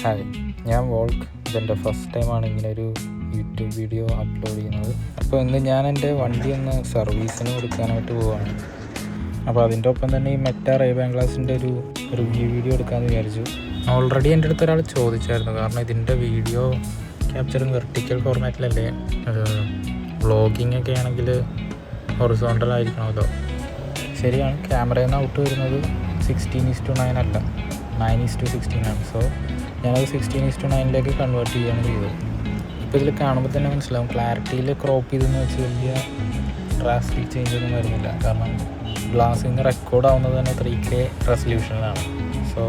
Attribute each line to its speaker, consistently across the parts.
Speaker 1: Hi, ഞാൻ വോൾക്ക്. ഇതെൻ്റെ first ടൈമാണ് ഇങ്ങനൊരു യൂട്യൂബ് വീഡിയോ അപ്ലോഡ് ചെയ്യുന്നത്. അപ്പോൾ ഇന്ന് ഞാൻ എൻ്റെ വണ്ടി ഒന്ന് സർവീസിന് കൊടുക്കാനായിട്ട് പോവുകയാണ്. അപ്പോൾ അതിൻ്റെ ഒപ്പം തന്നെ ഈ മെറ്റാ റേ-ബാൻ ഗ്ലാസിൻ്റെ ഒരു റിവ്യൂ വീഡിയോ എടുക്കാമെന്ന് വിചാരിച്ചു. ഓൾറെഡി എൻ്റെ അടുത്ത് ഒരാൾ ചോദിച്ചായിരുന്നു, കാരണം ഇതിൻ്റെ വീഡിയോ ക്യാപ്ചറിങ് വെർട്ടിക്കൽ ഫോർമാറ്റിലല്ലേ, വ്ളോഗിങ് ഒക്കെ ആണെങ്കിൽ ഹൊറിസോണ്ടൽ ആയിരിക്കണമല്ലോ. ശരിയാണ്, ക്യാമറയിൽ നിന്ന് ഔട്ട് വരുന്നത് 16:9 അല്ല, 9:16 ആണ്. സോ ഞാനത് 16:9 കൺവേർട്ട് ചെയ്യുകയാണ് ചെയ്തത്. ഇപ്പോൾ ഇതിൽ കാണുമ്പോൾ തന്നെ മനസ്സിലാവും, ക്ലാരിറ്റിയിൽ ക്രോപ്പ് ചെയ്തെന്ന് വെച്ച് വലിയ ഡ്രാസ്റ്റിക് ചേഞ്ച് ഒന്നും വരുന്നില്ല. കാരണം ഗ്ലാസ്സിൽ നിന്ന് റെക്കോർഡ് ആവുന്നത് തന്നെ 3K റെസൊല്യൂഷനിലാണ്. സോ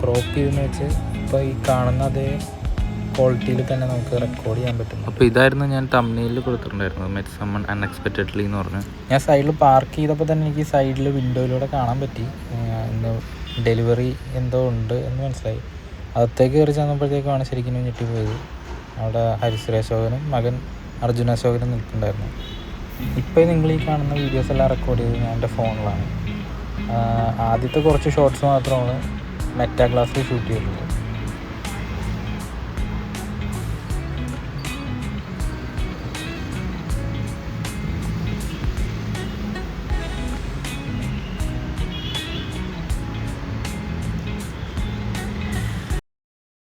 Speaker 1: ക്രോപ്പ് ചെയ്തെന്ന് വെച്ച് ഇപ്പോൾ ഈ കാണുന്ന അതേ ക്വാളിറ്റിയിൽ തന്നെ നമുക്ക് റെക്കോർഡ് ചെയ്യാൻ പറ്റും. അപ്പോൾ ഇതായിരുന്നു ഞാൻ തംബ്നെയിലിൽ കൊടുത്തിട്ടുണ്ടായിരുന്നത്, മെറ്റ് സമ്മൺ അൺഎക്സ്പെക്റ്റഡ്ലി എന്ന് പറഞ്ഞ്. ഞാൻ സൈഡിൽ പാർക്ക് ചെയ്തപ്പോൾ തന്നെ എനിക്ക് സൈഡിൽ വിൻഡോയിലൂടെ കാണാൻ പറ്റി ഇന്ന് ഡെലിവറി എന്തോ ഉണ്ട് എന്ന് മനസ്സിലായി. അകത്തേക്ക് കയറി ചെന്നപ്പോഴത്തേക്കാണ് ശരിക്കും ഞെട്ടിപ്പോയത്. അവിടെ ഹരിശ്രീ അശോകനും മകൻ അർജുൻ അശോകനും നിൽക്കുന്നുണ്ടായിരുന്നു. ഇപ്പോൾ നിങ്ങൾ ഈ കാണുന്ന വീഡിയോസ് എല്ലാം റെക്കോർഡ് ചെയ്തത് ഞാൻ എൻ്റെ ഫോണിലാണ്. ആദ്യത്തെ കുറച്ച് ഷോട്ട്സ് മാത്രമാണ് മെറ്റാ ഗ്ലാസ്സിൽ ഷൂട്ട് ചെയ്തിട്ടുള്ളത്.